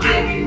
Que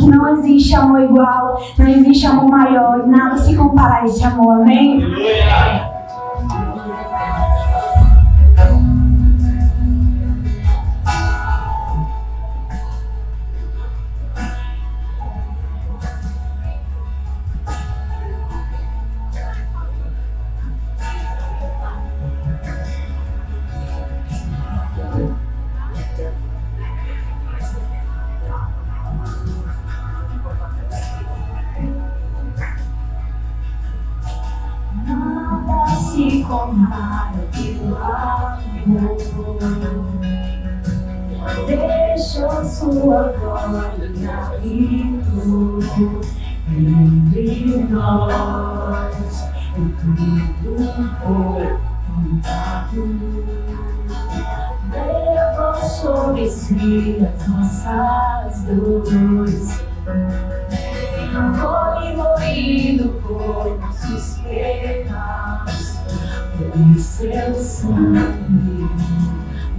não existe amor igual, não existe amor maior, nada se compara a esse amor, amém? Aleluia! Se compara teu amor, deixou sua glória habitou entre nós, e tudo foi contado, levou sobre si as nossas dores, foi moído por nossos pecados. Em seu sangue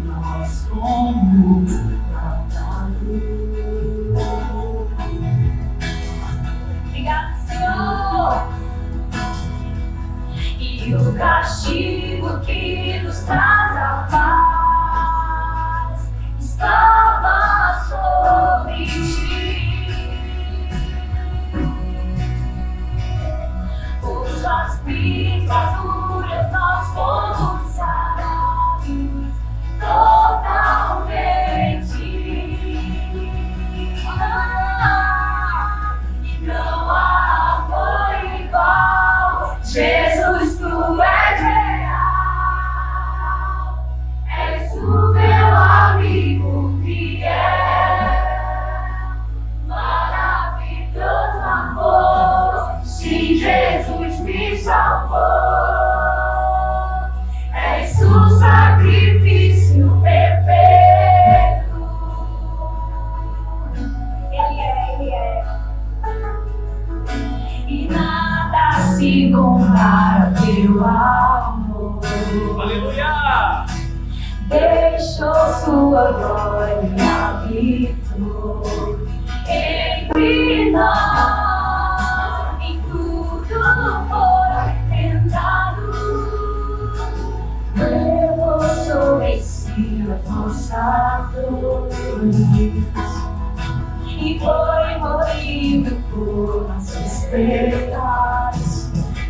nós fomos lavados. Obrigado, Senhor. E o castigo que nos traz a paz estava sobre ti. Por suas pisaduras nós fomos sarados totalmente. E não há amor igual. Jesus, tu és real. És o meu amigo fiel. Maravilhoso amor. Sim, Jesus me salvou. És o sacrifício perfeito. Ele é. E nada se compara ao teu amor. Aleluia! Deixou sua glória habitou entre nós. Em tudo foi tentado, levou sobre si as nossas dores e foi moído por nossos pecados.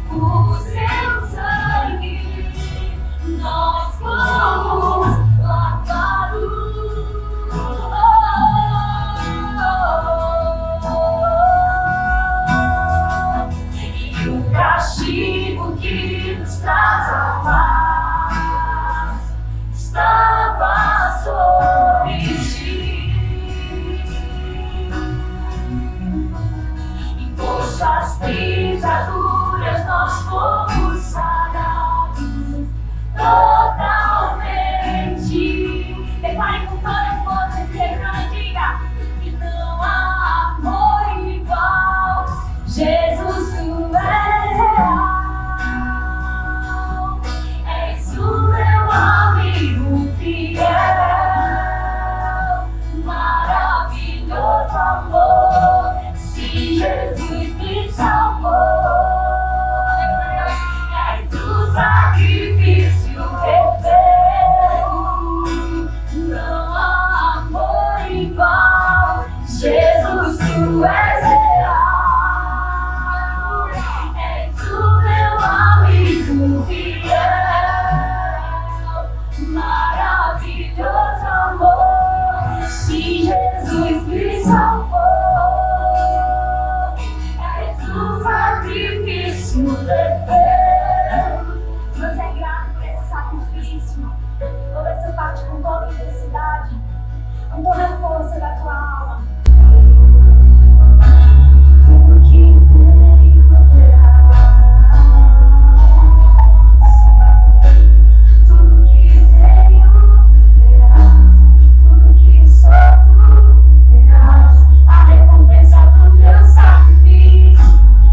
Por seu sangue nós fomos lavados. E o castigo que nos traz a paz estava sobre ti. E por suas pisaduras nós Se você é grato por esse sacrifício, você parte com toda a intensidade, com toda a força da tua alma. Tudo que tenho terás, tudo que tenho terás, tudo que sou tu terás, a recompensa do teu sacrifício,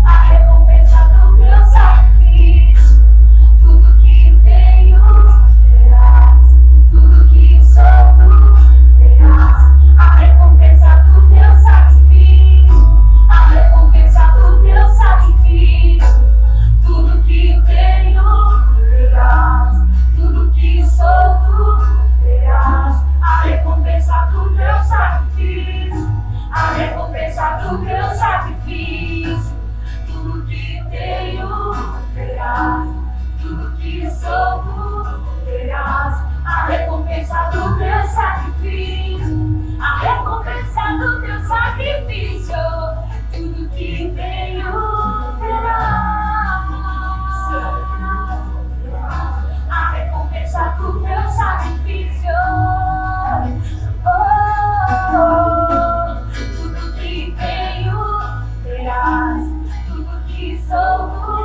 a recompensa do teu sacrifício. Tudo que tenho terás, tudo que sou tu terás, a recompensa do teu sacrifício, a recompensa do teu sacrifício. Tudo que tenho terás, tudo que sou tu terás, a recompensa do teu sacrifício, a recompensa do teu sacrifício. Tudo que tenho terás, tudo que sou tu terás, a recompensa do teu sacrifício, a recompensa do teu sacrifício. Tudo que tenho terás, a recompensa do teu sacrifício. Tudo que tenho terás, tudo que sou tu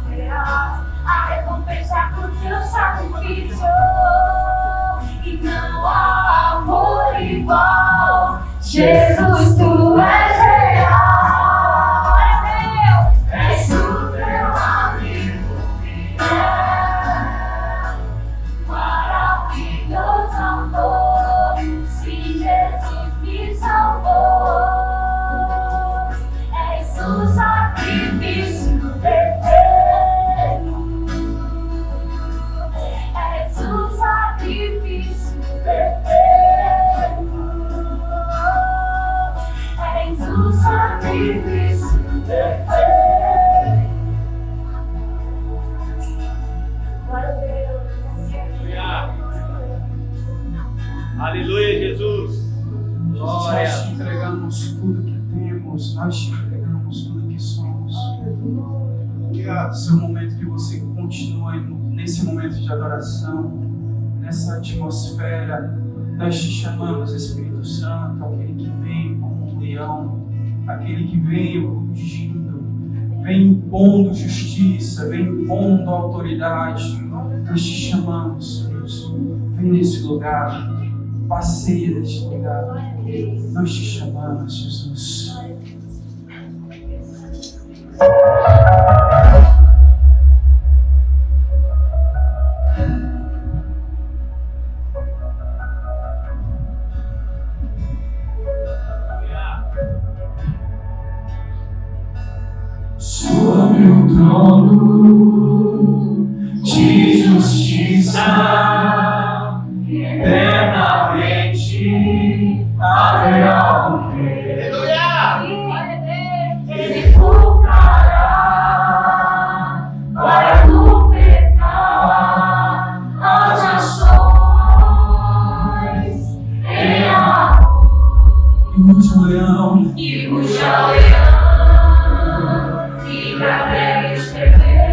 terás, a recompensa do teu sacrifício. E não há amor igual, Jesus, tu és real, és o teu amigo fiel, maravilhoso amor, se Jesus me salvou, és o sacrifício perfeito, és o sacrifício perfeito, és o sacrifício perfeito. Glória a Deus. Aleluia, Jesus. Nós te entregamos tudo que temos, nós te entregamos tudo que somos. Que é seu momento que você continue nesse momento de adoração, nessa atmosfera. Nós te chamamos, Espírito Santo, aquele que vem como um leão, aquele que vem rugindo, vem impondo justiça, vem impondo autoridade. Nós te chamamos, Deus, vem nesse lugar, passeia neste lugar. Nós te chamamos, Jesus. Sobre o trono de justiça, eternamente haverá um rei. Ele voltará para governar as nações em amor. E ruja o leão, e ruja o leão, e cadeia os bebês.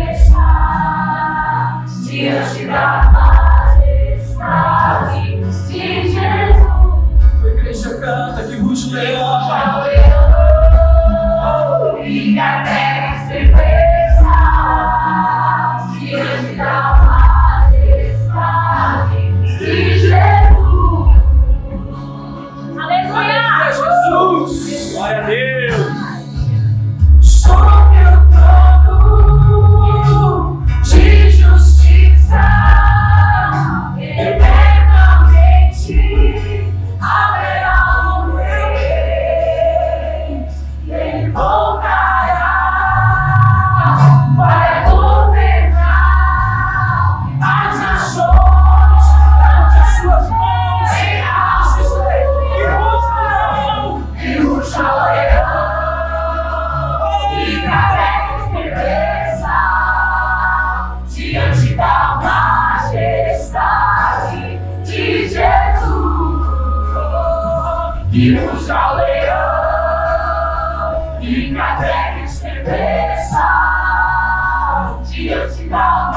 da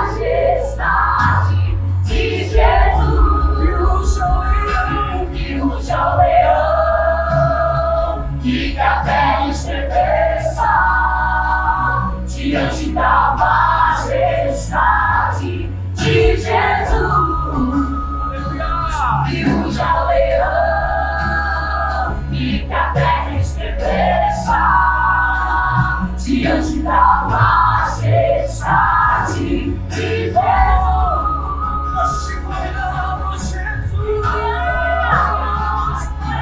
majestade de Jesus. E ruja o leão, e que a terra estremeça diante da majestade de Jesus. E ruja o leão, e que a terra estremeça diante da majestade de Jesus. Nós te convidamos, Jesus,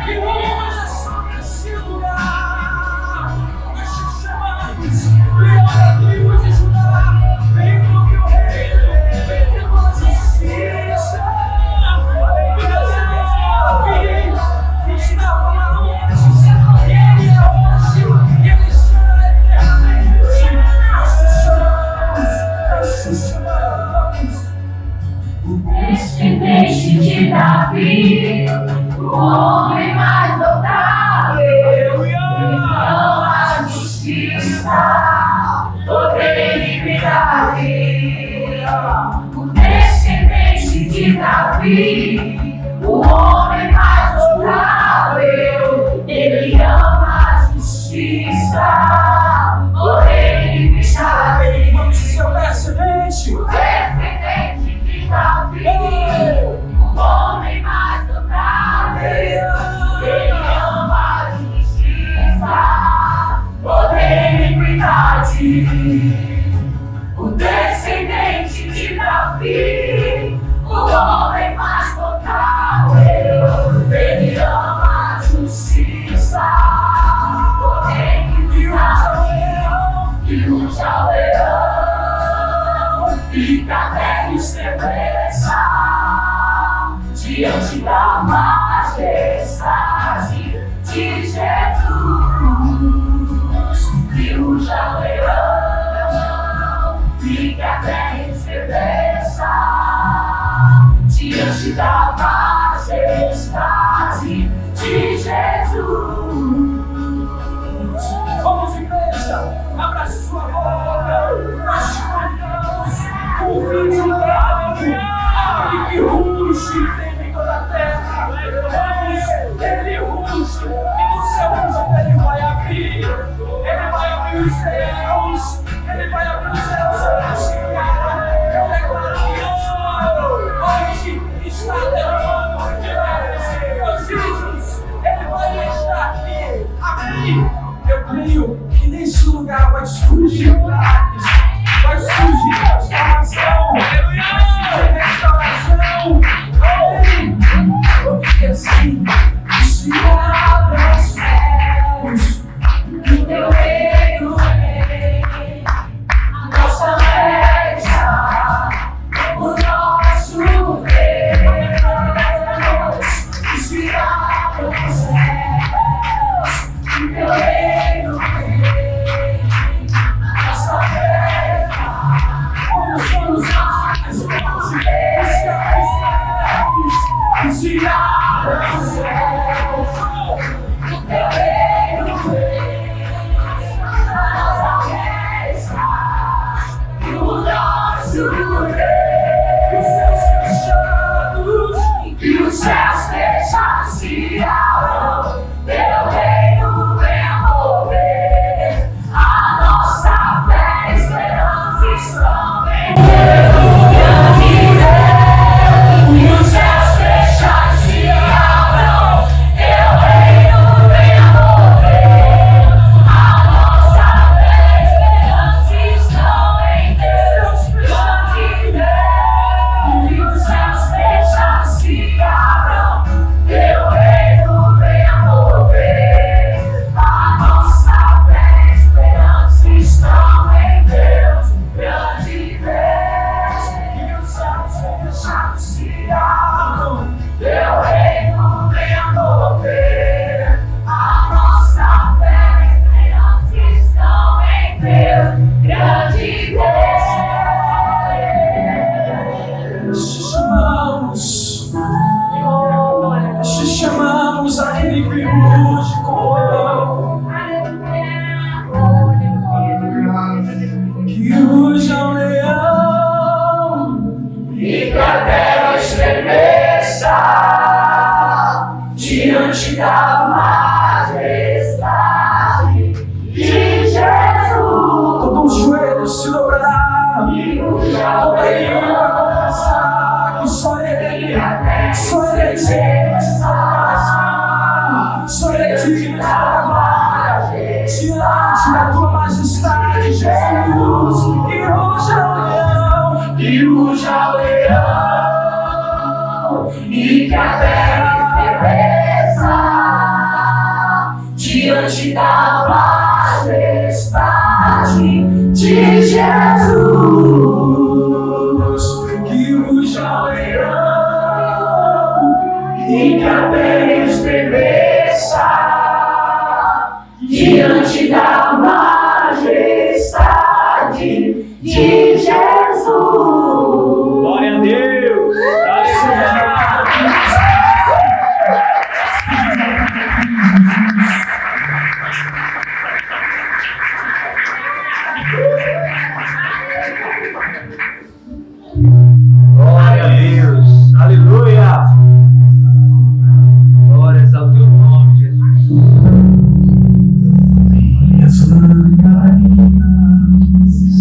que ruja sobre esse lugar. Nós te chamamos, leão da tribo de Judá, vem pro meu reino, vem pela justiça. Que estava lá antes, ele é hoje, e ele será eternamente. Nós te chamamos. Descendente de Davi, o homem mais notável, então a justiça, poder e equidade. O descendente de Davi, o homem mais notável, ele ama a justiça, poder e equidade. Vamos dizer o descendente. O descendente de Davi, o homem mais notável, ele ama a justiça, poder e equidade. O descendente de Davi, o homem mais notável, ele ama a justiça, poder e equidade. Que ruja o leão, e que a terra estremeça diante da majestade de Jesus. Que ruja o leão, e que a terra estremeça diante da majestade de Jesus. Vamos, igreja, abra sua boca. Nós te convidamos, convide o diabo, aquele que ruge em toda a terra. Ele ruge, e no seu rugido ele vai abrir. Ele vai abrir os céus, ele vai abrir os céus sobre este lugar. Eu declaro que hoje está derramando milagres e prodígios. Ele vai estar aqui. Amém. Eu creio que nesse lugar vai surgir milagres, vai surgir transformação, vai surgir restauração. Amém. Porque assim se abre os céus, O teu reino vem, a nossa festa, o nosso Deus. Se abre os céus, o teu reino vem, a nossa festa, como somos nós, vamos se abre os céus. o teu reino vem, a nossa festa, e o nosso Deus. Que os céus fechados se abram, teu reino venha mover, a nossa fé, esperança estão em grande Deus. Que os céus fechados se abram, teu reino venha mover, a nossa fé, esperança estão em Deus. Grande Deus, que os céus fechados se abram, teu reino venha mover. diante da majestade de Jesus. Todo joelho se dobrará, toda língua confessará que só Ele é digno, só Ele é digno de toda glória, diante da tua majestade, Jesus. Que ruja o leão, E que a terra estremeça diante da majestade de Jesus. que ruja o leão, E que a terra estremeça diante da majestade de Jesus. Glória a Deus. Aleluia. Glória a Deus. Aleluia. Glórias ao teu nome, Jesus.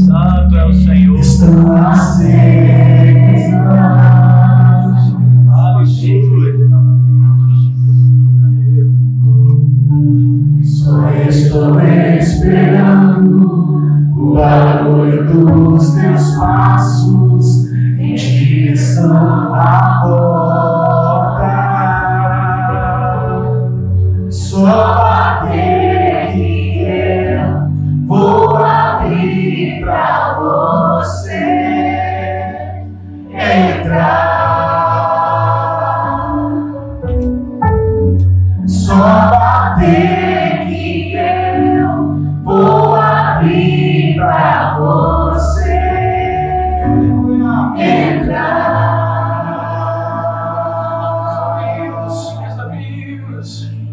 Santo é o Senhor. Aleluia. Só estou esperando o barulho dos teus passos em direção à porta. Só bater que eu vou abrir pra você entrar. Só bater que eu vou abrir pra você entrar.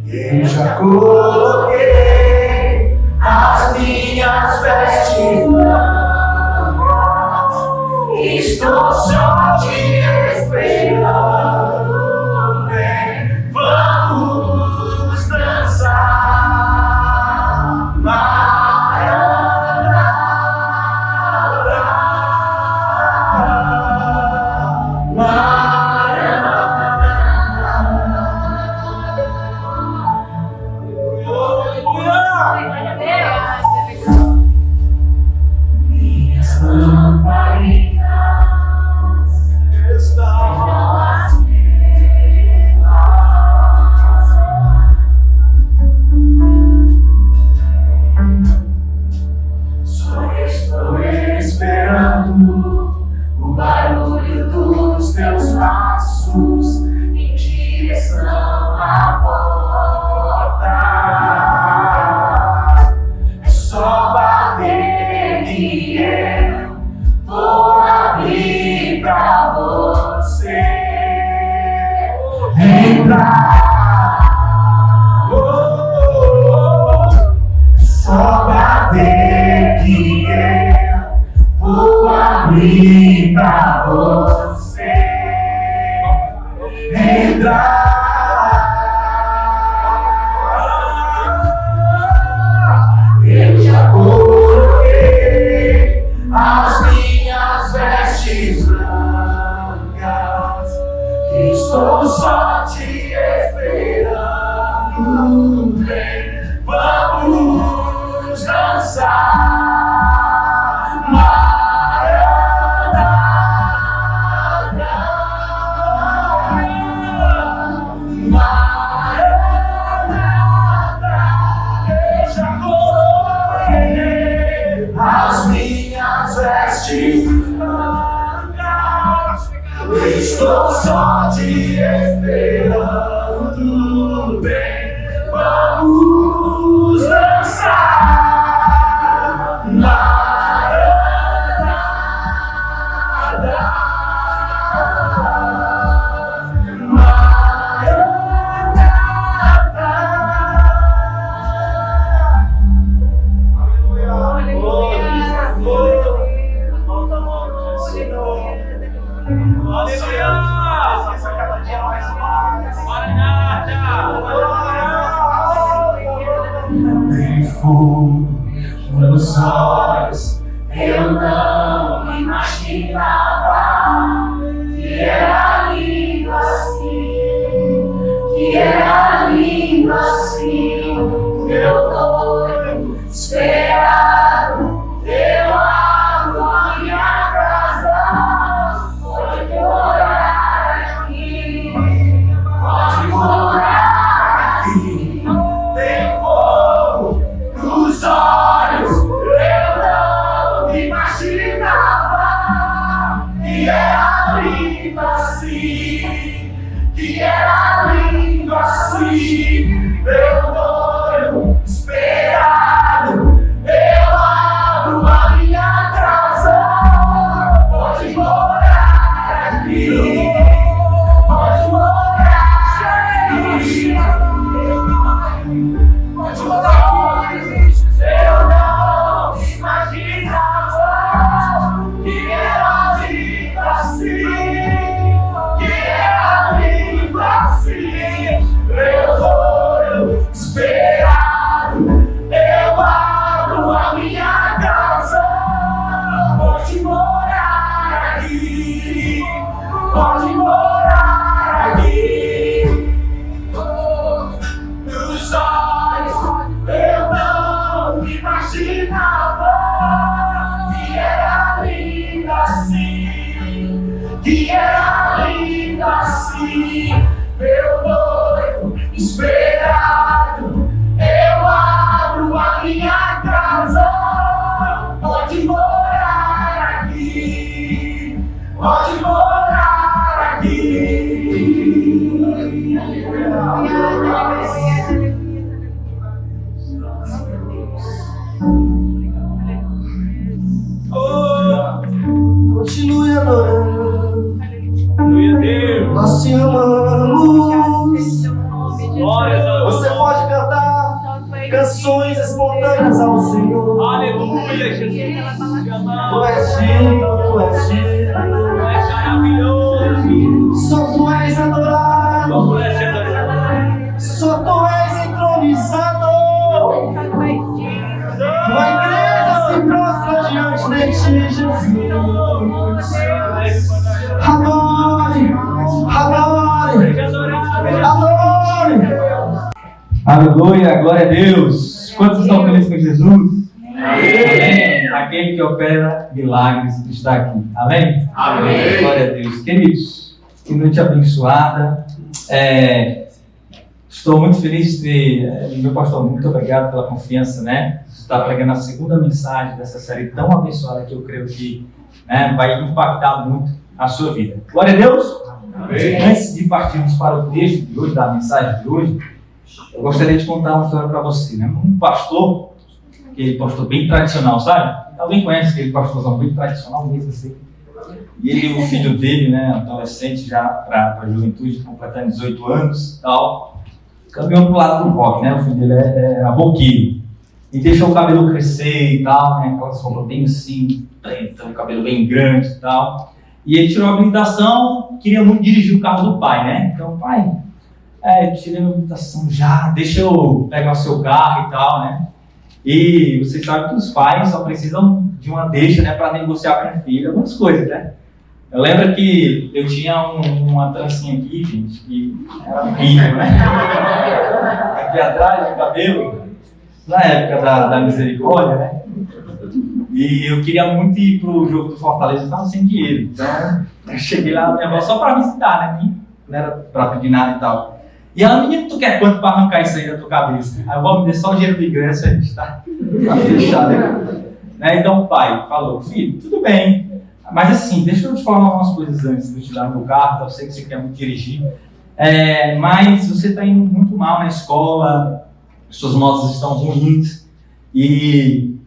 Eu já coloquei as minhas vestes brancas, estou só te esperando. Vem, vamos dançar, Maranata, minhas lamparinas estão só estou esperando o barulho dos teus passos em direção à porta. É só bater que eu vou abrir pra você entrar. Só bater que eu vou abrir pra você entrar. Eu já coloquei as minhas vestes brancas, estou só te esperando. Vem, vamos dançar, Maranata, Maranata. Eu já coloquei as minhas vestes brancas, estou só te esperando. Bem, vamos dançar, Maranata, Aleluia. Aleluia. fogo nos olhos. Eu não imaginava que era lindo assim, que era lindo assim. Eu doido, esperado, eu abro a minha casa. Pode morar aqui, pode morar aqui. Tem fogo nos olhos, eu não imaginava que era lindo assim, que era lindo assim. Eu doido, esperado, eu abro a minha casa. Pode morar aqui, pode morar aqui, pode morar aqui. Eu não imaginava que era lindo assim, que era lindo assim. Eu doido, esperado, eu abro a minha casa. Pode morar aqui, pode morar aqui. Nos olhos, eu não imaginava que era lindo assim, que era lindo assim. Meu noivo esperado, eu abro a minha casa. Pode morar aqui, pode morar aqui. Continue adorando, Aleluia, Deus. nós te amamos. Glórias a Deus. Você pode cantar canções espontâneas ao Senhor. Aleluia, Jesus. Te Tu amamos. és digno, tu és Tu digno. és maravilhoso. Só tu és adorado, Tu és adorado. só tu és entronizado. Tua igreja se prostra diante de ti, Jesus. Adore, adore, adore. Aleluia, glória a Deus. Quantos estão felizes com Jesus? Amém. Aquele que opera milagres está aqui. Amém? Amém. Glória a Deus. Queridos, que noite abençoada. Estou muito feliz de ter, meu pastor, muito obrigado pela confiança, né? Está pregando a segunda mensagem dessa série tão abençoada que eu creio que vai impactar muito a sua vida. Glória a Deus. Amém. Antes de partirmos para o texto de hoje, da mensagem de hoje, eu gostaria de contar uma história para você, né? Um pastor, aquele pastor bem tradicional, sabe? Alguém conhece aquele pastorzão bem tradicional mesmo assim? E ele, o filho dele, né, adolescente já para a juventude, completando 18 anos e tal, caminhou para o lado do rock, né? O filho dele é roqueiro. E deixou o cabelo crescer e tal, né? Aquelas roupas bem assim, preta, o cabelo bem grande e tal. E ele tirou a habilitação, queria muito dirigir o carro do pai, né? Então, pai, tirei a habilitação já, deixa eu pegar o seu carro e tal, né? E vocês sabem que os pais só precisam de uma deixa, né, para negociar com o filho, algumas coisas, né? Eu lembro que eu tinha uma trancinha aqui, gente, que era horrível, né? Aqui atrás, no cabelo, na época da misericórdia, né? E eu queria muito ir pro jogo do Fortaleza, eu estava sem dinheiro. Então, eu cheguei lá na minha avó só para visitar, né? Não era para pedir nada e tal. E ela, menino, tu quer quanto para arrancar isso aí da tua cabeça? Aí eu vou me dar só o dinheiro do ingresso, a gente tá fechado, né? Então o pai falou, filho, tudo bem, mas assim, deixa eu te falar umas coisas antes de eu te dar meu carro, eu sei que você quer muito dirigir, mas você está indo muito mal na escola, suas notas estão ruins, e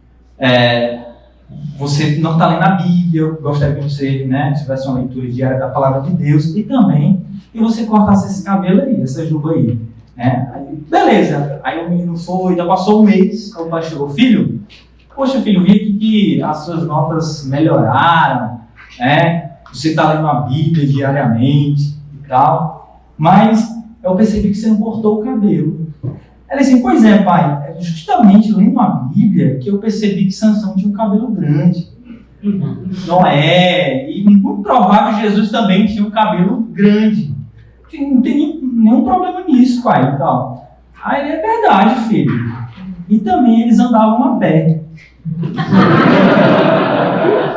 você não está lendo a Bíblia, eu gostaria que você, né, tivesse uma leitura diária da Palavra de Deus, e também que você cortasse esse cabelo aí, essa juba aí, né? Aí, beleza, aí o menino foi, já passou um mês, o pai chegou, filho, poxa filho, vi aqui que as suas notas melhoraram, né? Você está lendo a Bíblia diariamente e tal, mas eu percebi que você não cortou o cabelo. Ela disse assim, pois é, pai, é justamente lendo a Bíblia que eu percebi que Sansão tinha um cabelo grande. Noé, e muito provável que Jesus também tinha um cabelo grande. Não tem nenhum problema nisso, pai. Então, aí é verdade, filho. E também eles andavam a pé.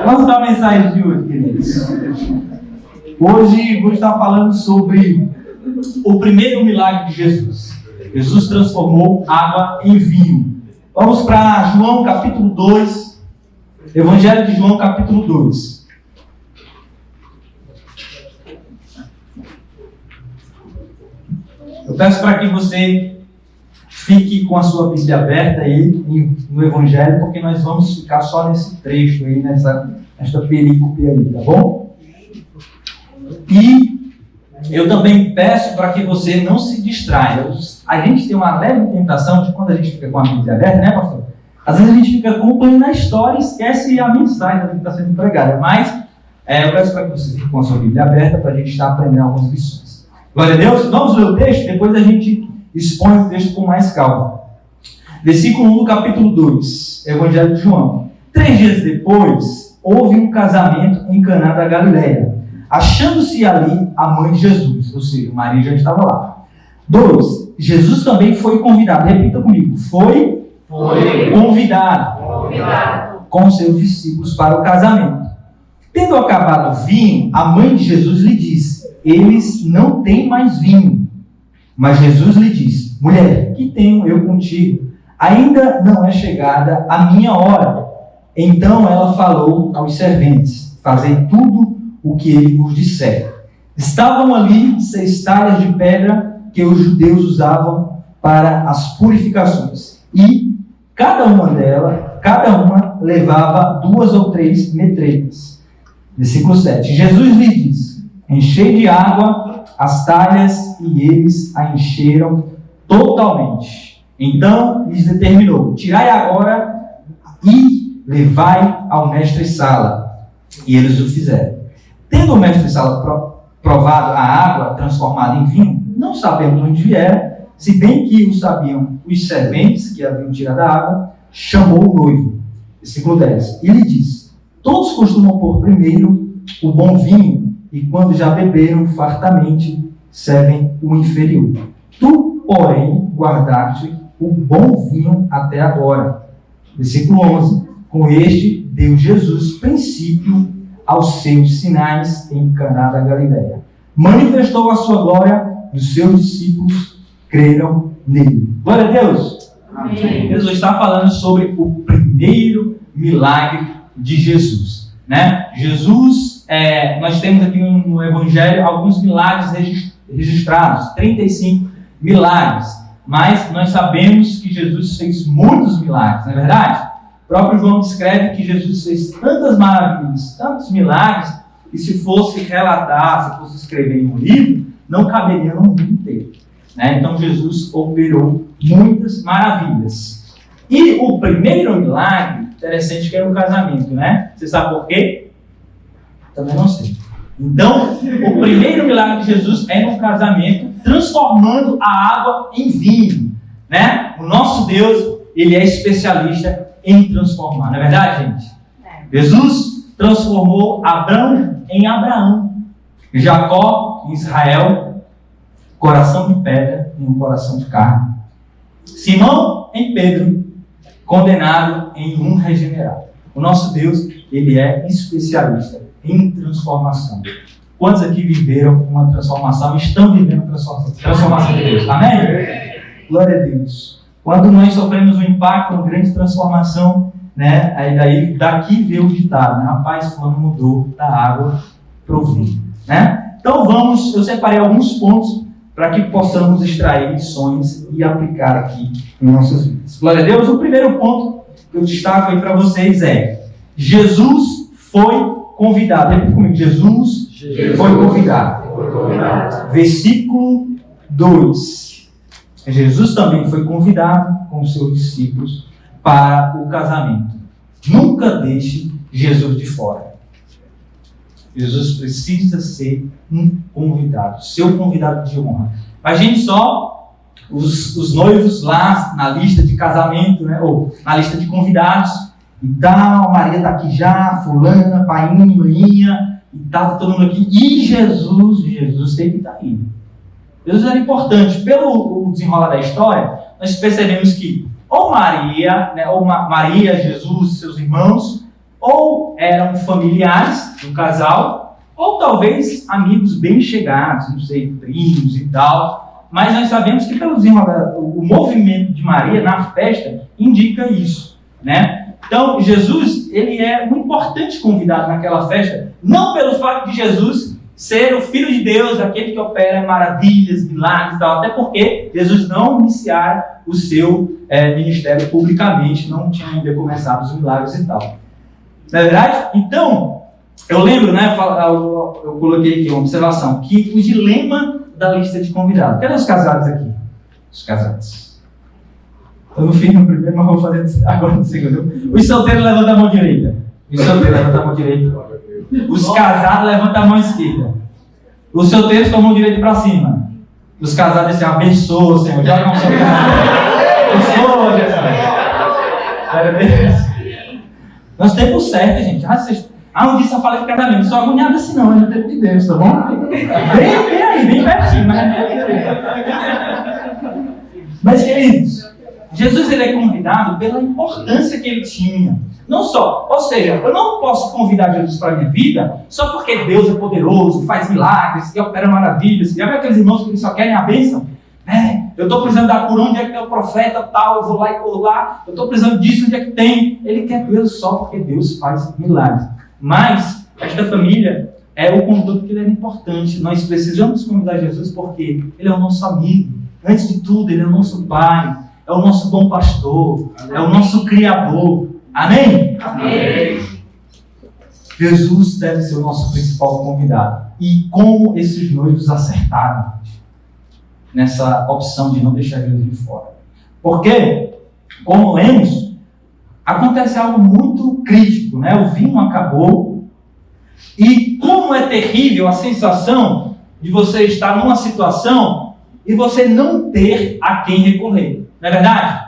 Vamos dar a mensagem de hoje, queridos. Hoje vou estar falando sobre o primeiro milagre de Jesus. Jesus transformou água em vinho. Vamos para João capítulo 2. Evangelho de João capítulo 2. Eu peço para que você fique com a sua Bíblia aberta aí no Evangelho, porque nós vamos ficar só nesse trecho aí, nesta perícope aí, tá bom? E eu também peço para que você não se distraia. A gente tem uma leve tentação de quando a gente fica com a Bíblia aberta, né, pastor? Às vezes a gente fica acompanhando a história e esquece a mensagem que está sendo pregada. Mas eu peço para que você fique com a sua Bíblia aberta para a gente estar aprendendo algumas lições. Glória a Deus. Vamos ler o texto, depois a gente expõe o texto com mais calma. Versículo 1 do capítulo 2, Evangelho de João. 3 dias depois, houve um casamento em Caná da Galileia, achando-se ali a mãe de Jesus, ou seja, Maria já estava lá. 2. Jesus também foi convidado, repita comigo, foi convidado com seus discípulos para o casamento. Tendo acabado o vinho, a mãe de Jesus lhe disse, eles não têm mais vinho. Mas Jesus lhe disse, mulher, que tenho eu contigo? Ainda não é chegada a minha hora. Então ela falou aos serventes, fazei tudo o que ele vos disser. Estavam ali 6 talhas de pedra que os judeus usavam para as purificações. E cada uma levava 2 ou 3 metretas. Versículo 7. Jesus lhe disse, enchei de água as talhas, e eles a encheram totalmente. Então lhes determinou, tirai agora e levai ao mestre-sala. E eles o fizeram. Tendo o mestre-sala provado a água transformada em vinho, não sabendo de onde viera, se bem que o sabiam os serventes que haviam tirado a água, chamou o noivo. Versículo 10. E lhe disse, todos costumam pôr primeiro o bom vinho, e quando já beberam fartamente, servem o inferior. Tu, porém, guardaste o bom vinho até agora. Versículo 11. Com este deu Jesus princípio aos seus sinais em Caná da Galileia. Manifestou a sua glória e os seus discípulos creram nele. Glória a Deus! Amém. Jesus está falando sobre o primeiro milagre de Jesus. Né? Jesus, nós temos aqui no Evangelho alguns milagres registrados, 35 milagres. Mas nós sabemos que Jesus fez muitos milagres, não é verdade? O próprio João descreve que Jesus fez tantas maravilhas, tantos milagres, que se fosse relatar, se fosse escrever em um livro, não caberia no mundo inteiro. Né? Então Jesus operou muitas maravilhas. E o primeiro milagre, interessante que era um casamento, né? Você sabe por quê? Também não sei. Então, o primeiro milagre de Jesus é no casamento, transformando a água em vinho. Né? O nosso Deus, ele é especialista em transformar, não é verdade, gente? Jesus transformou Abrão em Abraão, Jacó em Israel, coração de pedra em um coração de carne, Simão em Pedro, condenado em um regenerado. O nosso Deus, ele é especialista em transformação. Quantos aqui viveram uma transformação, estão vivendo uma transformação de Deus? Amém? Glória a Deus. Quando nós sofremos um impacto, uma grande transformação, né? Aí daqui veio o ditado, né? Rapaz, quando mudou da água para o vinho, né? Então eu separei alguns pontos para que possamos extrair lições e aplicar aqui em nossas vidas. Glória a Deus. O primeiro ponto que eu destaco aí para vocês é: Jesus foi convidado. Repita comigo: Jesus foi convidado. Versículo 2. Jesus também foi convidado com os seus discípulos para o casamento. Nunca deixe Jesus de fora. Jesus precisa ser um convidado, seu convidado de honra. Imagine só os noivos lá na lista de casamento, né? Ou na lista de convidados e tal. Maria está aqui já, fulana, painho, maninha, e tal, tá todo mundo aqui. E Jesus tem que estar aí. Jesus era importante. Pelo desenrolar da história, nós percebemos que ou Maria, né, ou Maria, Jesus, seus irmãos, ou eram familiares do casal, ou talvez amigos bem chegados, não sei, primos e tal. Mas nós sabemos que pelo desenrolar, o movimento de Maria na festa indica isso, né? Então, Jesus, ele é um importante convidado naquela festa, não pelo fato de Jesus ser o Filho de Deus, aquele que opera maravilhas, milagres e tal, até porque Jesus não iniciara o seu ministério publicamente, não tinha ainda começado os milagres e tal. Não é verdade? Então, eu lembro, né, eu coloquei aqui uma observação, que o dilema da lista de convidados. Cadê os casados aqui? Os casados. Eu não fiz no primeiro, mas vou fazer agora no segundo. Os solteiros levantam a mão direita. Os solteiros levantam a mão direita. Os casados levantam a mão esquerda. Os solteiros com a mão direita para cima. Os casados dizem, abençoa, Senhor. Joga uma solteira. Abençoa, Jesus. Nós temos certo, gente. Um dia só fala de casamento. Não sou agoniado assim não, é no tempo de Deus, tá bom? Bem aí, bem pertinho. Mas, queridos, Jesus ele é convidado pela importância que ele tinha. Não só, ou seja, eu não posso convidar Jesus para a minha vida só porque Deus é poderoso, faz milagres, e opera maravilhas. Já viu aqueles irmãos que só querem a bênção? Eu estou precisando da cura, onde é que tem o profeta tal, eu vou lá e colar. Eu estou precisando disso, onde é que tem? Ele quer Deus só porque Deus faz milagres. Mas, esta família é o conduto que ele era importante. Nós precisamos convidar Jesus porque ele é o nosso amigo. Antes de tudo, ele é o nosso pai, é o nosso bom pastor, é o nosso criador. Amém? Amém. Jesus deve ser o nosso principal convidado. E como esses noivos acertaram nessa opção de não deixar Jesus de fora? Porque, como lemos, acontece algo muito crítico, né? O vinho acabou. E como é terrível a sensação de você estar numa situação e você não ter a quem recorrer. Não é verdade?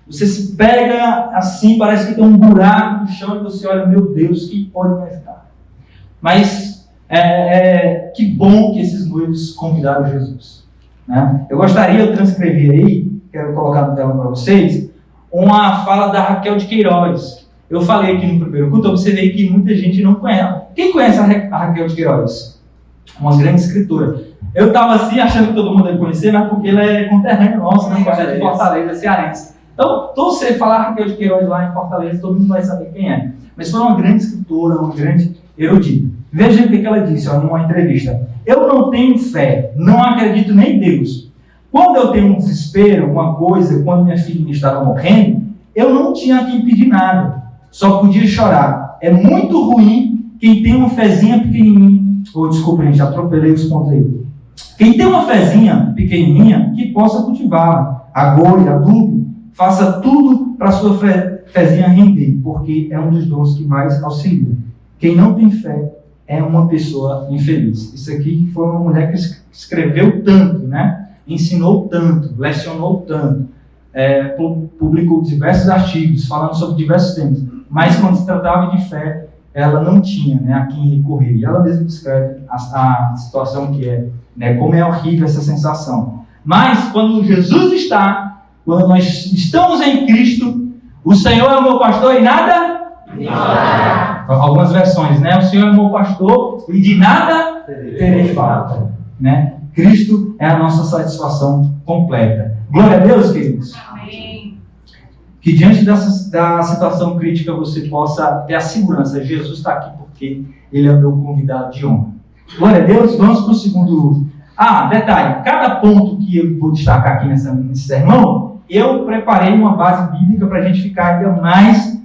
Você se pega assim, parece que tem um buraco no chão e você olha, meu Deus, quem pode me ajudar? Mas que bom que esses noivos convidaram Jesus. Né? Eu transcrevi aí, quero colocar no tela para vocês, uma fala da Raquel de Queiroz. Eu falei aqui no primeiro culto, eu observei que muita gente não conhece. Quem conhece a Raquel de Queiroz? Uma grande escritora. Eu estava assim, achando que todo mundo ia conhecer, mas porque ela é conterrânea nossa, né? De Fortaleza, cearense. Então, você falar Raquel de Queiroz lá em Fortaleza, todo mundo vai saber quem é. Mas foi uma grande escritora, uma grande erudita. Veja o que ela disse numa entrevista. Eu não tenho fé, não acredito nem em Deus. Quando eu tenho um desespero, uma coisa, quando minha filha estava morrendo, eu não tinha a quem pedir nada. Só podia chorar. É muito ruim quem tem uma fezinha pequenininha. Desculpa, gente, atropelei os pontos aí. Quem tem uma fezinha pequenininha, que possa cultivá-la. Agoure, adubo, faça tudo para a sua fezinha render, porque é um dos dons que mais auxilia. Quem não tem fé é uma pessoa infeliz. Isso aqui foi uma mulher que escreveu tanto, né? Ensinou tanto, lecionou tanto, publicou diversos artigos falando sobre diversos temas, mas quando se tratava de fé, ela não tinha, né, a quem recorrer. E ela mesma descreve a situação que é, né, como é horrível essa sensação. Mas quando Jesus está, quando nós estamos em Cristo, o Senhor é o meu pastor e nada? Algumas versões, né? O Senhor é o meu pastor e de nada terei falta, né? Cristo é a nossa satisfação completa. Glória a Deus, queridos. Amém. Que diante da situação crítica você possa ter a segurança. Jesus está aqui porque Ele é o meu convidado de honra. Glória a Deus. Vamos para o segundo. Detalhe. Cada ponto que eu vou destacar aqui nesse sermão, eu preparei uma base bíblica para a gente ficar ainda mais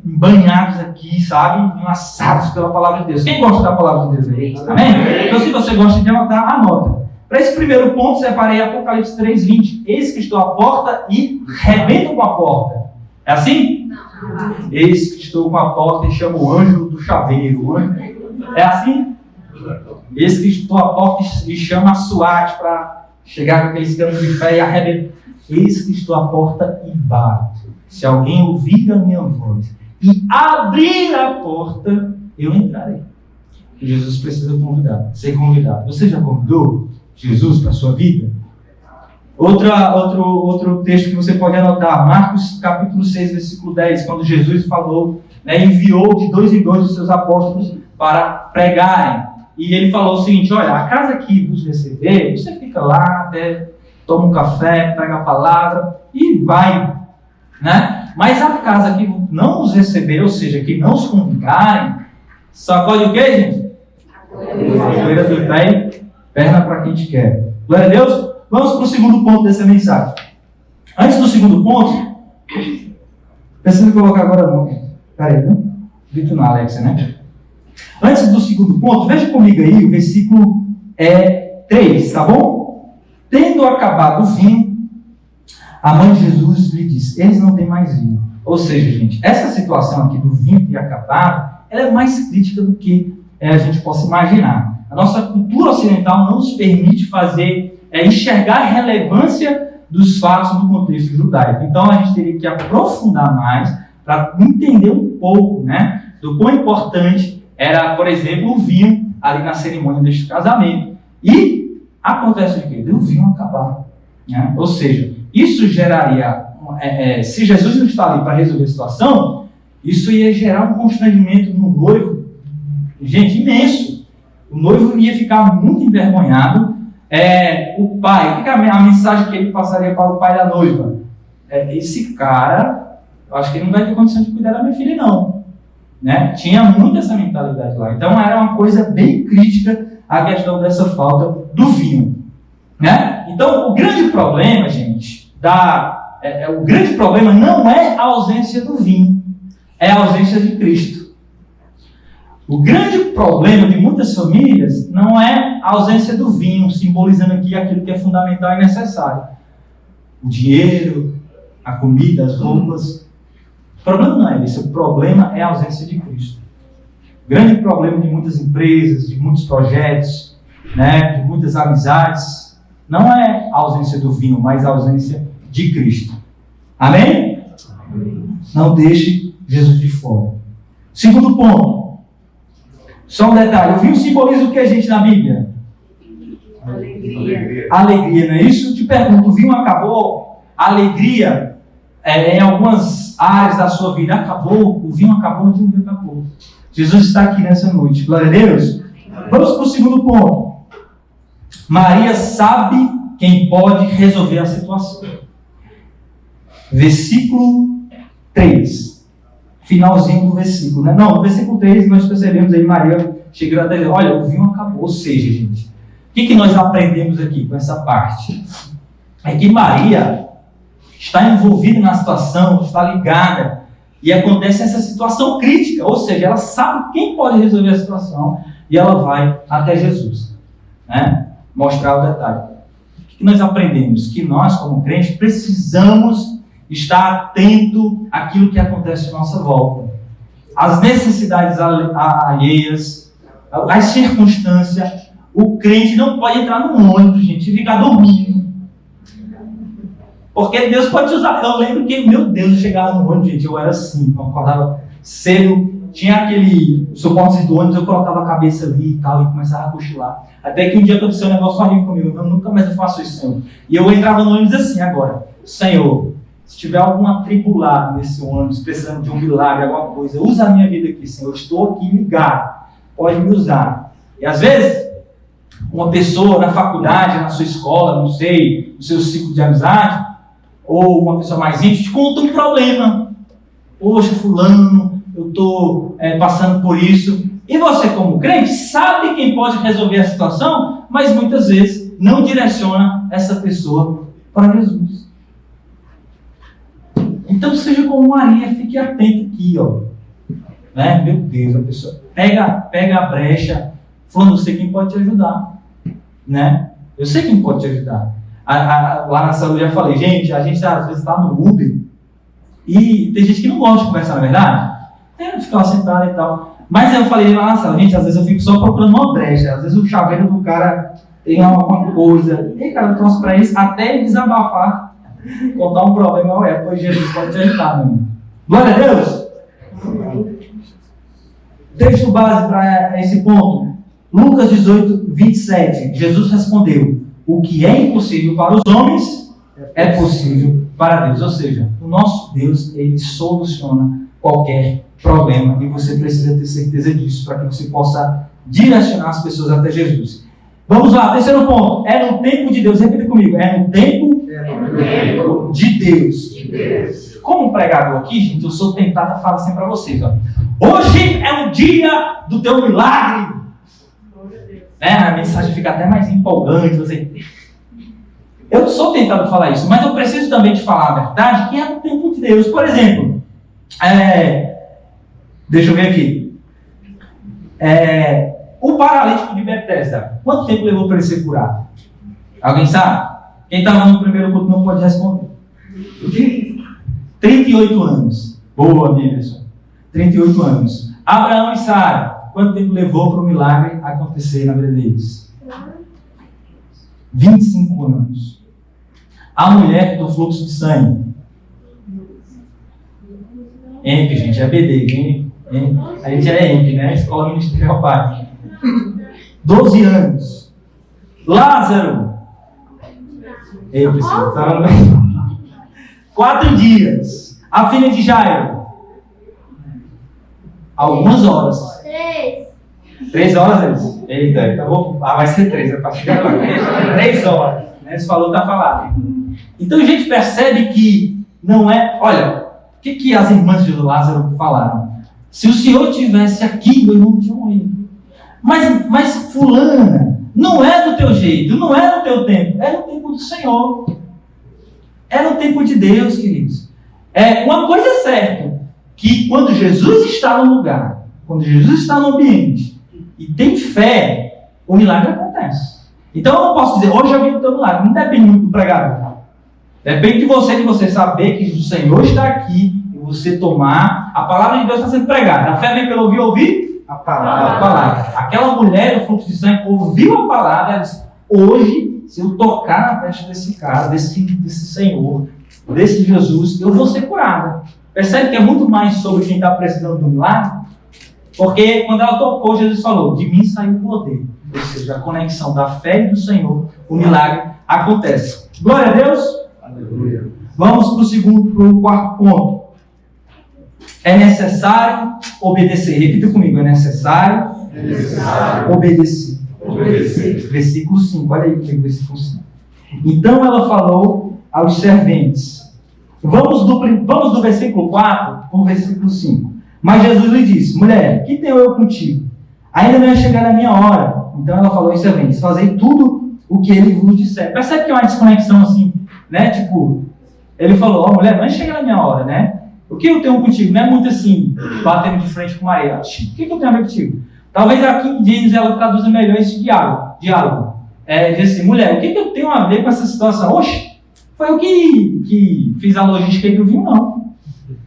banhados aqui, sabe? Enlaçados pela palavra de Deus. Quem gosta da palavra de Deus aí? Amém? Então, se você gosta de anotar, anota. Para esse primeiro ponto, separei Apocalipse 3:20. Eis que estou à porta e rebento com a porta. É assim? Não. Eis que estou com a porta e chamo o anjo do chaveiro. É assim? Eis que estou à porta e chamo a SWAT para chegar com aqueles canos de fé e arrebentar. Eis que estou à porta e bato. Se alguém ouvir a minha voz e abrir a porta, eu entrarei. E Jesus precisa ser convidado. Você já convidou Jesus para a sua vida? Outro texto que você pode anotar, Marcos capítulo 6, versículo 10, quando Jesus falou, enviou de 2 em 2 os seus apóstolos para pregarem. E ele falou o seguinte: olha, a casa que vos receber, você fica lá, até toma um café, prega a palavra e vai. Né? Mas a casa que não os receber, ou seja, que não os convidarem, sacode o quê, gente? Capoeira do pé, perna para quem te quer. Glória a Deus. Vamos para o segundo ponto dessa mensagem. Antes do segundo ponto, precisa colocar agora não. Peraí, não? Grito na Alexa, né? Antes do segundo ponto, veja comigo aí o versículo 3, tá bom? Tendo acabado o vinho, a mãe de Jesus lhe disse: eles não têm mais vinho. Ou seja, gente, essa situação aqui do vinho ter acabado, ela é mais crítica do que a gente possa imaginar. A nossa cultura ocidental não nos permite enxergar a relevância dos fatos no contexto judaico. Então, a gente teria que aprofundar mais para entender um pouco, né, do quão importante era, por exemplo, o vinho ali na cerimônia deste casamento. E acontece o quê? O vinho acabar. Né? Ou seja, isso geraria, se Jesus não está ali para resolver a situação, isso ia gerar um constrangimento no noivo, gente, imenso. O noivo ia ficar muito envergonhado. O pai, o que é a mensagem que ele passaria para o pai da noiva? Esse cara, eu acho que ele não vai ter condição de cuidar da minha filha, não. Né? Tinha muito essa mentalidade lá. Então era uma coisa bem crítica a questão dessa falta do vinho. Né? Então o grande problema, gente, o grande problema não é a ausência do vinho, é a ausência de Cristo. O grande problema de muitas famílias não é a ausência do vinho, simbolizando aqui aquilo que é fundamental e necessário. O dinheiro, a comida, as roupas. O problema não é esse, o problema é a ausência de Cristo. O grande problema de muitas empresas, de muitos projetos, né, de muitas amizades, não é a ausência do vinho, mas a ausência de Cristo. Amém? Não deixe Jesus de fora. Segundo ponto. Só um detalhe, o vinho simboliza o que a gente na Bíblia? Alegria, não é isso? Te pergunto, o vinho acabou? A alegria em algumas áreas da sua vida acabou? O vinho acabou? O vinho acabou. Jesus está aqui nessa noite, glória a Deus. Vamos para o segundo ponto. Maria sabe quem pode resolver a situação. Versículo 3. Finalzinho do versículo, né? Não, no versículo 3 nós percebemos aí Maria chegando até dizer: olha, o vinho acabou. Ou seja, gente, o que nós aprendemos aqui com essa parte? É que Maria está envolvida na situação, está ligada, e acontece essa situação crítica, ou seja, ela sabe quem pode resolver a situação, e ela vai até Jesus, né? Mostrar o detalhe. O que nós aprendemos? Que nós, como crentes, precisamos estar atento àquilo que acontece à nossa volta. As necessidades alheias, as circunstâncias. O crente não pode entrar no ônibus, gente, e ficar dormindo. Porque Deus pode te usar. Eu lembro que, meu Deus, eu chegava no ônibus, gente, eu era assim, eu acordava cedo, tinha aquele suporte do ônibus, eu colocava a cabeça ali e tal, e começava a cochilar. Até que um dia aconteceu um negócio horrível comigo, eu nunca mais eu faço isso, Senhor. E eu entrava no ônibus assim agora: Senhor, se tiver algum atribulado nesse ônibus, precisando de um milagre, alguma coisa, usa a minha vida aqui, Senhor. Eu estou aqui ligado. Pode me usar. E às vezes, uma pessoa na faculdade, na sua escola, não sei, no seu ciclo de amizade, ou uma pessoa mais íntima, te conta um problema. Poxa, fulano, eu estou passando por isso. E você, como crente, sabe quem pode resolver a situação, mas muitas vezes não direciona essa pessoa para Jesus. Então seja como Maria, fique atento aqui, ó. Né? Meu Deus, a pessoa pega a brecha, falando: eu sei quem pode te ajudar. Né? Eu sei quem pode te ajudar. Lá na sala eu já falei: gente, a gente às vezes está no Uber e tem gente que não gosta de conversar, na verdade. Ficar sentado e tal. Mas eu falei lá na sala: gente, às vezes eu fico só procurando uma brecha. Às vezes o chaveiro do cara tem alguma coisa. E cara, eu trouxe para isso até ele desabafar, contar um problema, pois Jesus pode te ajudar, meu irmão. Glória a Deus! Texto base para esse ponto. Lucas 18, 27. Jesus respondeu: o que é impossível para os homens é possível para Deus. Ou seja, o nosso Deus, ele soluciona qualquer problema. E você precisa ter certeza disso para que você possa direcionar as pessoas até Jesus. Vamos lá, terceiro ponto. É no tempo de Deus. Repita comigo. É no tempo de Deus. Como pregador aqui, gente, eu sou tentado a falar assim para vocês. Ó. Hoje é o dia do teu milagre. Né? A mensagem fica até mais empolgante. Você... Eu não sou tentado a falar isso, mas eu preciso também te falar a verdade, que é no tempo de Deus. Por exemplo, deixa eu ver aqui. O paralítico de Betesda, quanto tempo levou para ele ser curado? Alguém sabe? Quem estava no primeiro culto não pode responder. 38 anos. Boa, Anderson. 38 anos. Abraão e Sara, quanto tempo levou para o milagre acontecer na vida deles? 25 anos. A mulher do fluxo de sangue. EMP, gente, é BD. A gente é EMP, né? Escola Ministerial Pai. 12 anos. Lázaro. Eu preciso estar 4 dias. A filha de Jairo. Algumas horas. 3 horas? Eita, então vai ser 3 a partir de agora. 3 horas. Né? Você falou, tá falado. Então a gente percebe que não é. Olha, o que as irmãs de Lázaro falaram? Se o Senhor tivesse aqui, eu não tinha morrido. Mas fulana, não é do teu jeito, não é no teu tempo, é no tempo do Senhor. É no tempo de Deus, queridos. Uma coisa é certa, que quando Jesus está no lugar, quando Jesus está no ambiente e tem fé, o milagre acontece. Então eu não posso dizer, hoje eu vi o teu milagre. Não depende muito do pregador. Depende de você saber que o Senhor está aqui e você tomar. A palavra de Deus está sendo pregada. A fé vem pelo ouvir a palavra. Aquela mulher do fluxo de sangue ouviu a palavra, ela disse, hoje, se eu tocar na veste desse cara, desse Senhor, desse Jesus, eu vou ser curada. Percebe que é muito mais sobre quem está precisando do milagre? Porque quando ela tocou, Jesus falou, de mim saiu o poder. Ou seja, a conexão da fé e do Senhor, o milagre acontece. Glória a Deus. Aleluia. Vamos para o quarto ponto. É necessário obedecer. Repita comigo, é necessário obedecer. Versículo 5, olha aí comigo, versículo 5. Então ela falou aos serventes. Vamos do versículo 4 para o versículo 5. Mas Jesus lhe disse, mulher, que tenho eu contigo? Ainda não é chegada a minha hora. Então ela falou aos serventes, fazei tudo o que ele vos disser. Percebe que é uma desconexão assim, né? Tipo, ele falou, mulher, não é chegada a minha hora, né? O que eu tenho contigo? Não é muito assim, batendo de frente com Maria. O que eu tenho a ver contigo? Talvez aqui em James ela traduza melhor esse diálogo. Diz assim, mulher, o que eu tenho a ver com essa situação? Oxe, foi eu que fiz a logística aí do vinho, não.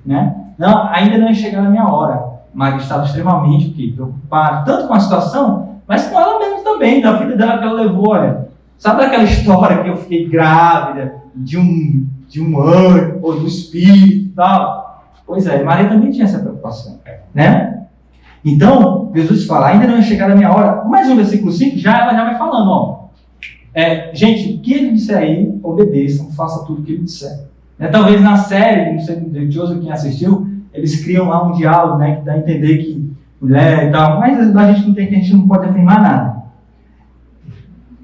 Né? Não, ainda não é chegada a minha hora. Maria estava extremamente preocupada, tanto com a situação, mas com ela mesma também, da vida dela que ela levou. Olha, sabe daquela história que eu fiquei grávida de um anjo, ou do espírito e tal? Pois é, Maria também tinha essa preocupação, né? Então, Jesus fala, ainda não é chegada a minha hora. Mas no versículo 5, ela já vai falando, ó. Gente, o que ele disser aí, obedeçam, faça tudo o que ele disser. Talvez na série, não sei de Joseph, quem assistiu, eles criam lá um diálogo, né, que dá a entender que mulher e tal, mas a gente não tem, que a gente não pode afirmar nada.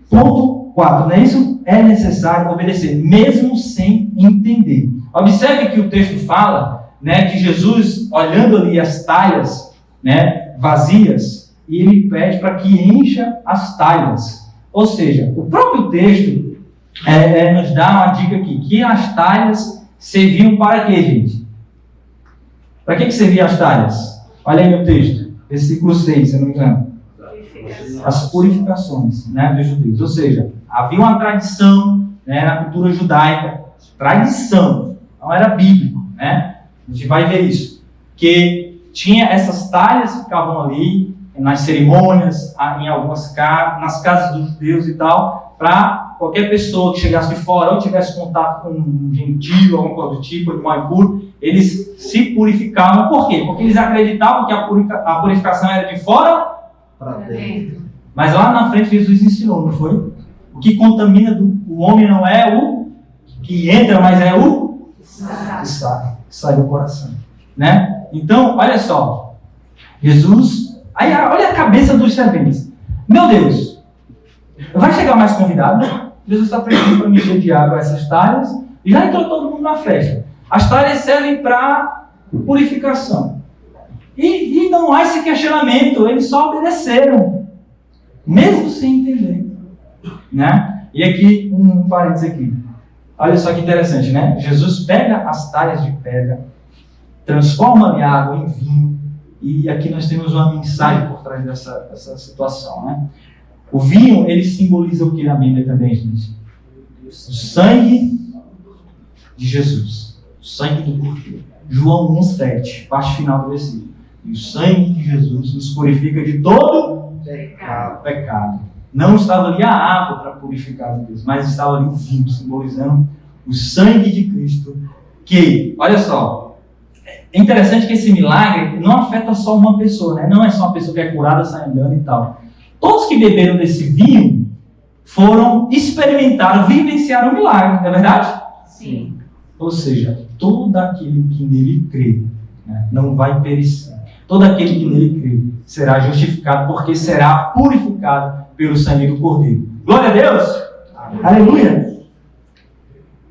Ponto 4, não é isso? É necessário obedecer, mesmo sem entender. Observe que o texto fala, né, de Jesus olhando ali as talhas, né, vazias, e ele pede para que encha as talhas. Ou seja, o próprio texto nos dá uma dica aqui, que as talhas serviam para quê, gente? Para que serviam as talhas? Olha aí no texto, versículo 6, se eu não me engano. As purificações, né, dos judeus. Ou seja, havia uma tradição, né, na cultura judaica, tradição, não era bíblico, né? A gente vai ver isso, que tinha essas talhas que ficavam ali, nas cerimônias, nas casas dos judeus e tal, para qualquer pessoa que chegasse de fora ou tivesse contato com um gentio, alguma coisa do tipo, irmão impuro, eles se purificavam. Por quê? Porque eles acreditavam que a purificação era de fora Para dentro. Mas lá na frente Jesus ensinou, não foi? O que contamina o homem não é o que entra, mas é o que sai do coração, né? Então, olha só, Jesus, aí olha a cabeça dos serventes. Meu Deus, vai chegar mais convidado? Jesus está pedindo para mexer de água essas talhas e já entrou todo mundo na festa. As talhas servem para purificação. E não há esse questionamento, eles só obedeceram, mesmo sem entender, né? E aqui, um parênteses aqui. Olha só que interessante, né? Jesus pega as talhas de pedra, transforma a água em vinho, e aqui nós temos uma mensagem por trás dessa situação, né? O vinho, ele simboliza o que na Bíblia também, gente? O sangue de Jesus, o sangue do Cordeiro. João 1,7, parte final do versículo. E o sangue de Jesus nos purifica de todo pecado. Não estava ali a água para purificar Deus, mas estava ali o vinho, simbolizando o sangue de Cristo. Que, olha só, é interessante que esse milagre não afeta só uma pessoa, né? Não é só uma pessoa que é curada, sai andando e tal. Todos que beberam desse vinho experimentaram, vivenciaram o milagre, não é verdade? Sim. Ou seja, todo aquele que nele crê, né, não vai perecer. Todo aquele que nele crê será justificado, porque será purificado pelo sangue do Cordeiro. Glória a Deus! Amém. Aleluia!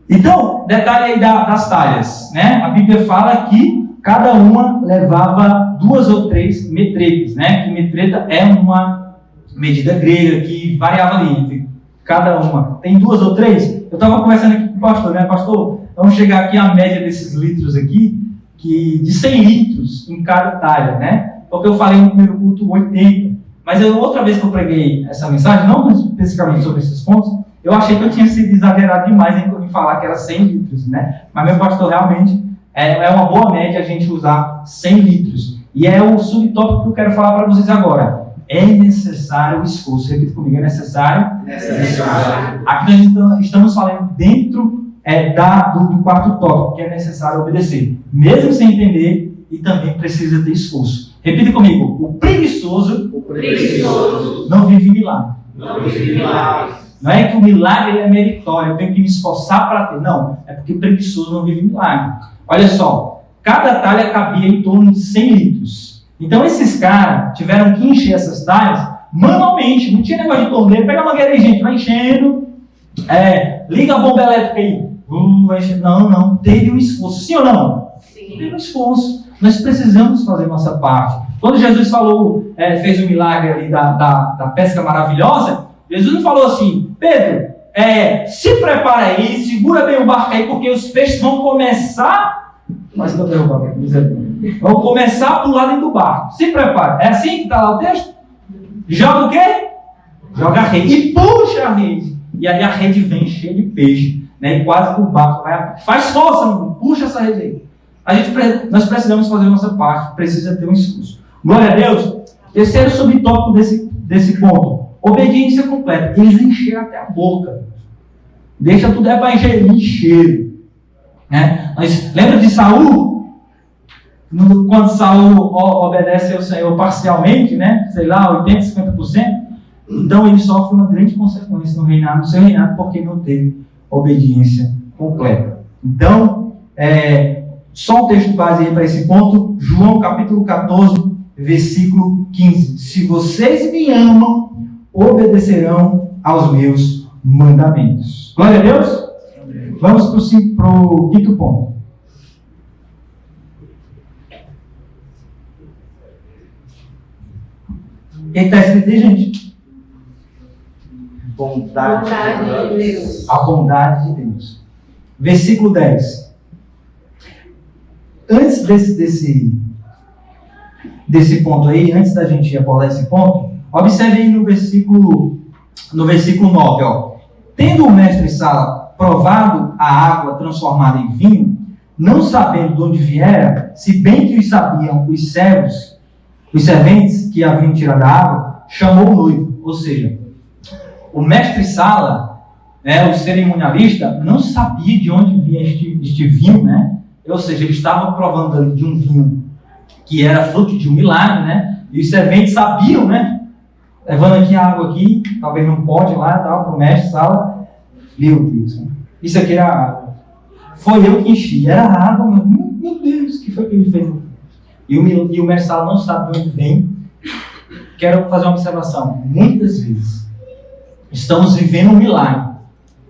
Então, detalhe aí das talhas, né? A Bíblia fala que cada uma levava 2 ou 3 metretas, né? Que metreta é uma medida grega que variava ali entre cada uma. Tem 2 ou 3? Eu estava conversando aqui com o pastor, né? Pastor, vamos chegar aqui à média desses litros aqui, de 100 litros em cada talha, né? Porque eu falei no primeiro culto 80. Mas outra vez que eu preguei essa mensagem, não especificamente sobre esses pontos, eu achei que eu tinha sido exagerado demais em falar que era 100 litros, né? Mas meu pastor, realmente, é uma boa média a gente usar 100 litros. E é o subtópico que eu quero falar para vocês agora. É necessário o esforço. Repita comigo, é necessário? Necessário. Aqui nós estamos falando dentro do quarto tópico, que é necessário obedecer. Mesmo sem entender, e também precisa ter esforço. Repita comigo. O preguiçoso não vive milagre. Não é que o milagre é meritório, eu tenho que me esforçar para ter. Não, é porque o preguiçoso não vive milagre. Olha só, cada talha cabia em torno de 100 litros. Então esses caras tiveram que encher essas talhas manualmente. Não tinha negócio de torneiro. Pega a mangueira aí, gente, vai enchendo. Liga a bomba elétrica aí. Vai enchendo. Não. Teve um esforço. Sim ou não? Sim. Teve um esforço. Nós precisamos fazer nossa parte. Quando Jesus falou, fez o milagre ali da pesca maravilhosa, Jesus não falou assim: Pedro, se prepara aí, segura bem o barco aí, porque os peixes vão começar. Mas que eu derrubar aqui, misericórdia. Vão começar a pular dentro do barco. Se prepara. É assim que está lá o texto? Joga o quê? Joga a rede. E puxa a rede. E aí a rede vem cheia de peixe, né? E quase que o barco vai. Faz força, meu irmão. Puxa essa rede aí. Nós precisamos fazer a nossa parte, precisa ter um esforço. Glória a Deus. Terceiro subtópico desse ponto: obediência completa. Eles encheram até a boca. Deixa tudo para encher. Né? Lembra de Saul? Quando Saul obedece ao Senhor parcialmente, né? Sei lá, 80%, 50%. Então ele sofre uma grande consequência no seu reinado, porque não teve obediência completa. Então, só um texto base aí para esse ponto, João capítulo 14, versículo 15. Se vocês me amam, obedecerão aos meus mandamentos. Glória a Deus? Amém. Vamos para o quinto ponto. O que está escrito aí, gente? Bondade de Deus. A bondade de Deus. Versículo 10. Antes desse ponto aí, antes da gente abordar esse ponto, observe aí no versículo 9, ó. Tendo o mestre Sala provado a água transformada em vinho, não sabendo de onde viera, se bem que os sabiam os servos, Os serventes que haviam tirado a água chamou o noivo, ou seja, o mestre-sala, né, o cerimonialista, não sabia de onde vinha este vinho, né? Ou seja, ele estava provando de um vinho que era fruto de um milagre, né? E os serventes sabiam, né? Levando aqui a água aqui, talvez não pode lá, tal, para o mestre-sala. Meu Deus, né? Isso aqui era água. Foi eu que enchi, era água, meu Deus, o que foi que ele fez? E o mestre-sala não sabe de onde vem. Quero fazer uma observação. Muitas vezes estamos vivendo um milagre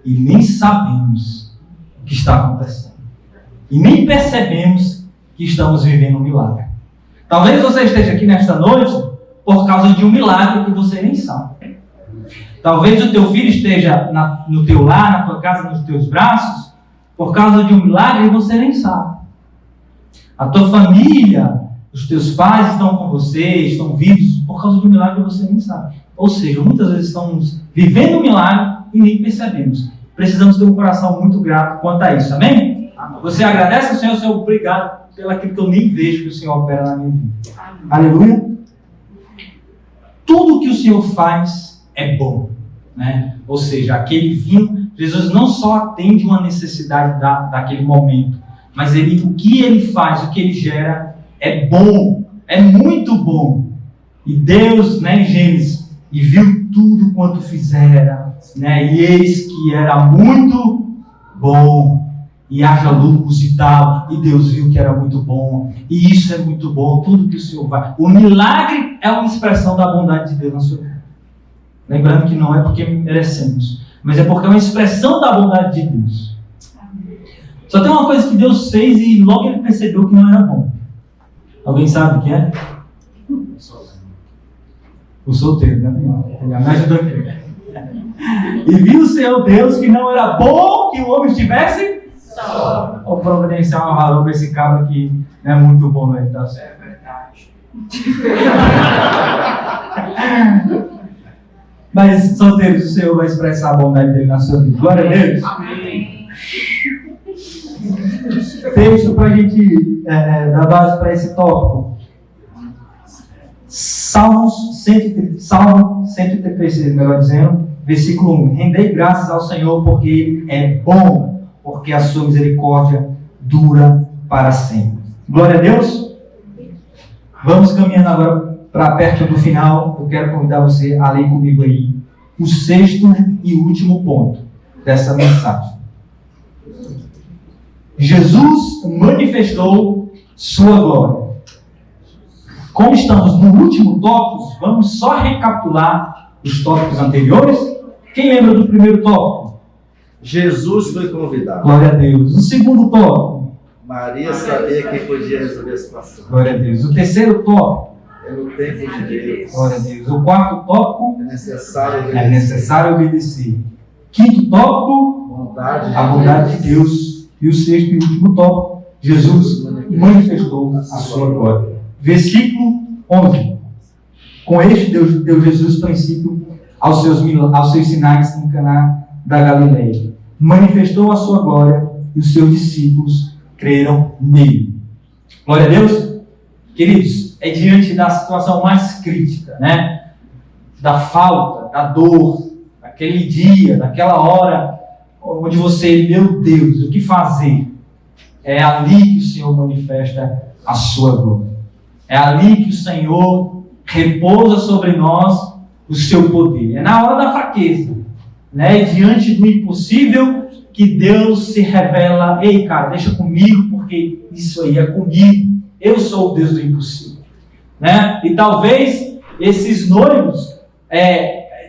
e nem sabemos o que está acontecendo. E nem percebemos que estamos vivendo um milagre. Talvez você esteja aqui nesta noite por causa de um milagre que você nem sabe. Talvez o teu filho esteja no teu lar, na tua casa, nos teus braços, por causa de um milagre e você nem sabe. A tua família, os teus pais estão com você, estão vivos por causa de um milagre que você nem sabe. Ou seja, muitas vezes estamos vivendo um milagre e nem percebemos. Precisamos ter um coração muito grato quanto a isso, amém? Você agradece ao Senhor, Senhor, obrigado pelo aquilo que eu nem vejo que o Senhor opera na minha vida. Aleluia. Tudo que o Senhor faz é bom, né? Ou seja, aquele vinho, Jesus não só atende uma necessidade daquele momento, mas o que ele faz, o que ele gera é bom, é muito bom. E Deus, né, em Gênesis, e viu tudo quanto fizera, né? E eis que era muito bom. E haja luz e tal, e Deus viu que era muito bom, e isso é muito bom, tudo que o Senhor vai. O milagre é uma expressão da bondade de Deus na sua vida. Lembrando que não é porque merecemos, mas é porque é uma expressão da bondade de Deus. Só tem uma coisa que Deus fez e logo ele percebeu que não era bom. Alguém sabe o que é? O solteiro, né? Ele me ajudou aqui. E viu o Senhor Deus que não era bom que o homem estivesse só. Ou providenciar um valor para esse cabra aqui não é muito bom, não é? Tá certo. É verdade. Mas, solteiros, o Senhor vai expressar a bondade dele na sua vida. Glória a Deus. Amém. Texto para a gente dar base para esse tópico. Salmo 136, melhor dizendo, versículo 1. Rendei graças ao Senhor porque Ele é bom, porque a sua misericórdia dura para sempre. Glória a Deus. Vamos caminhando agora para perto do final. Eu quero convidar você a ler comigo aí o sexto e último ponto dessa mensagem. Jesus manifestou sua glória. Como estamos no último tópico, vamos só recapitular os tópicos anteriores. Quem lembra do primeiro tópico? Jesus foi convidado. Glória a Deus. O segundo tópico? Maria sabia que podia resolver a situação. Glória a Deus. O terceiro tópico? É no tempo de Deus. Glória a Deus. O quarto tópico? É necessário obedecer. Quinto tópico? A bondade de Deus. E o sexto e último tópico? Jesus manifestou a sua glória. Versículo 11. Com este deu Jesus princípio aos seus sinais em Caná da Galileia. Manifestou a sua glória e os seus discípulos creram nele. Glória a Deus. Queridos, é diante da situação mais crítica, né? Da falta, da dor, daquele dia, daquela hora, onde você, meu Deus, o que fazer? É ali que o Senhor manifesta a sua glória. É ali que o Senhor repousa sobre nós o seu poder. É na hora da fraqueza, né? Diante do impossível, que Deus se revela. Ei, cara, deixa comigo, porque isso aí é comigo. Eu sou o Deus do impossível, né? E talvez esses noivos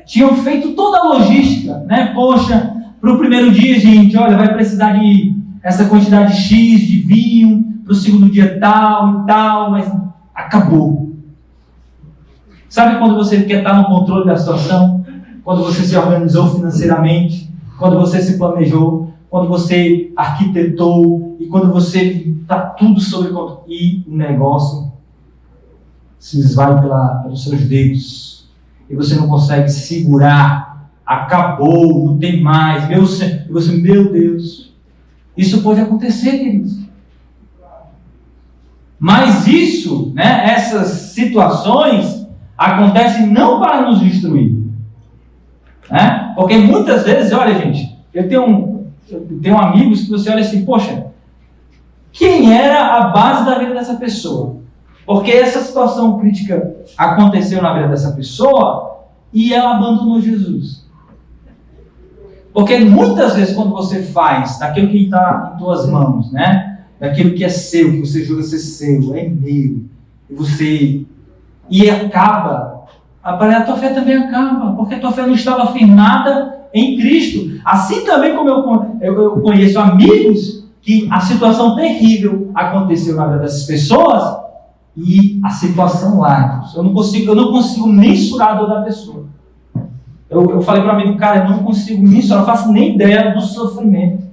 tinham feito toda a logística, né? Poxa, para o primeiro dia, gente, olha, vai precisar de essa quantidade X de vinho, para o segundo dia tal e tal, mas acabou. Sabe quando você quer estar no controle da situação? Quando você se organizou financeiramente, quando você se planejou, quando você arquitetou e quando você está tudo sob controle e o negócio se esvai pelos seus dedos e você não consegue segurar, acabou, não tem mais, e você, meu Deus, isso pode acontecer, queridos. Mas isso, né, essas situações acontecem não para nos destruir. Né? Porque muitas vezes, olha gente, eu tenho amigos que você olha assim, poxa, quem era a base da vida dessa pessoa? Porque essa situação crítica aconteceu na vida dessa pessoa e ela abandonou Jesus. Porque muitas vezes quando você faz daquilo que está em tuas mãos, né? Daquilo que é seu, que você julga ser seu, é meu, e acaba, a tua fé também acaba, porque a tua fé não estava firmada em Cristo. Assim também como eu conheço amigos que a situação terrível aconteceu na vida dessas pessoas e a situação lá, eu não consigo mensurar a dor da pessoa. Eu falei para o amigo, cara, eu não consigo mensurar, eu não faço nem ideia do sofrimento,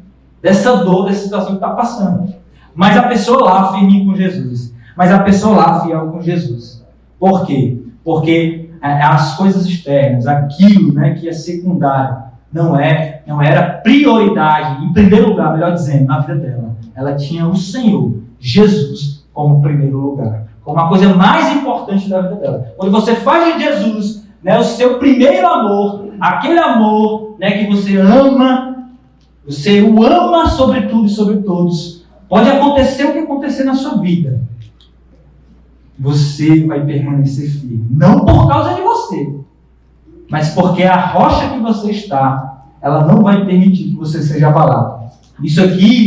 dessa dor, dessa situação que está passando. Mas a pessoa lá firme com Jesus. Mas a pessoa lá fiel com Jesus. Por quê? Porque as coisas externas, aquilo, né, que é secundário, não era prioridade, em primeiro lugar, melhor dizendo, na vida dela. Ela tinha o Senhor, Jesus, como primeiro lugar. Como a coisa mais importante da vida dela. Quando você faz de Jesus, né, o seu primeiro amor, aquele amor, né, que você ama, você o ama sobre tudo e sobre todos. Pode acontecer o que acontecer na sua vida. Você vai permanecer firme. Não por causa de você, mas porque a rocha que você está, ela não vai permitir que você seja abalado. Isso aqui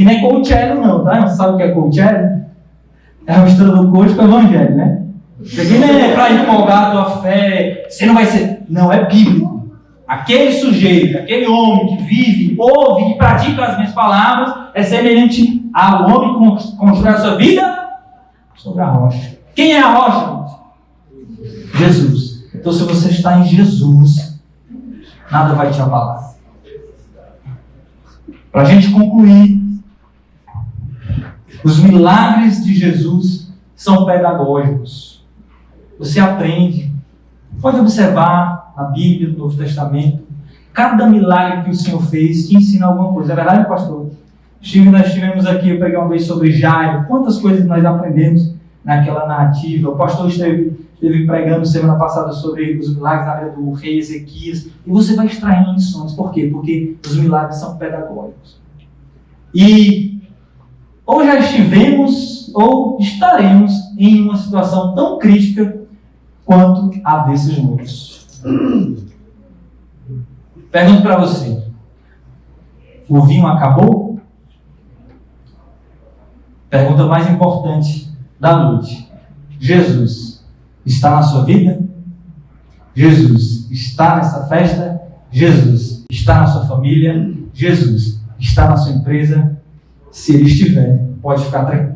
não é coaching não, tá? Não sabe o que é coaching? É a mistura do coach com o evangelho, né? Isso aqui não é para empolgar a tua fé. Você não vai ser... Não, é bíblico. Aquele sujeito, aquele homem que vive, ouve e pratica as minhas palavras é semelhante ao homem que constrói a sua vida sobre a rocha. Quem é a rocha? Jesus. Então, se você está em Jesus, nada vai te abalar. Para a gente concluir, os milagres de Jesus são pedagógicos. Você aprende, pode observar na Bíblia, no Novo Testamento, cada milagre que o Senhor fez te ensina alguma coisa. É verdade, pastor? Nós estivemos aqui, eu preguei uma vez sobre Jairo, quantas coisas nós aprendemos naquela narrativa. O pastor esteve pregando semana passada sobre os milagres na vida do rei Ezequias, e você vai extraindo lições. Por quê? Porque os milagres são pedagógicos. E ou já estivemos, ou estaremos em uma situação tão crítica quanto a desses muitos. Pergunto para você: o vinho acabou? Pergunta mais importante da noite: Jesus está na sua vida? Jesus está nessa festa? Jesus está na sua família? Jesus está na sua empresa? Se ele estiver, pode ficar tranquilo.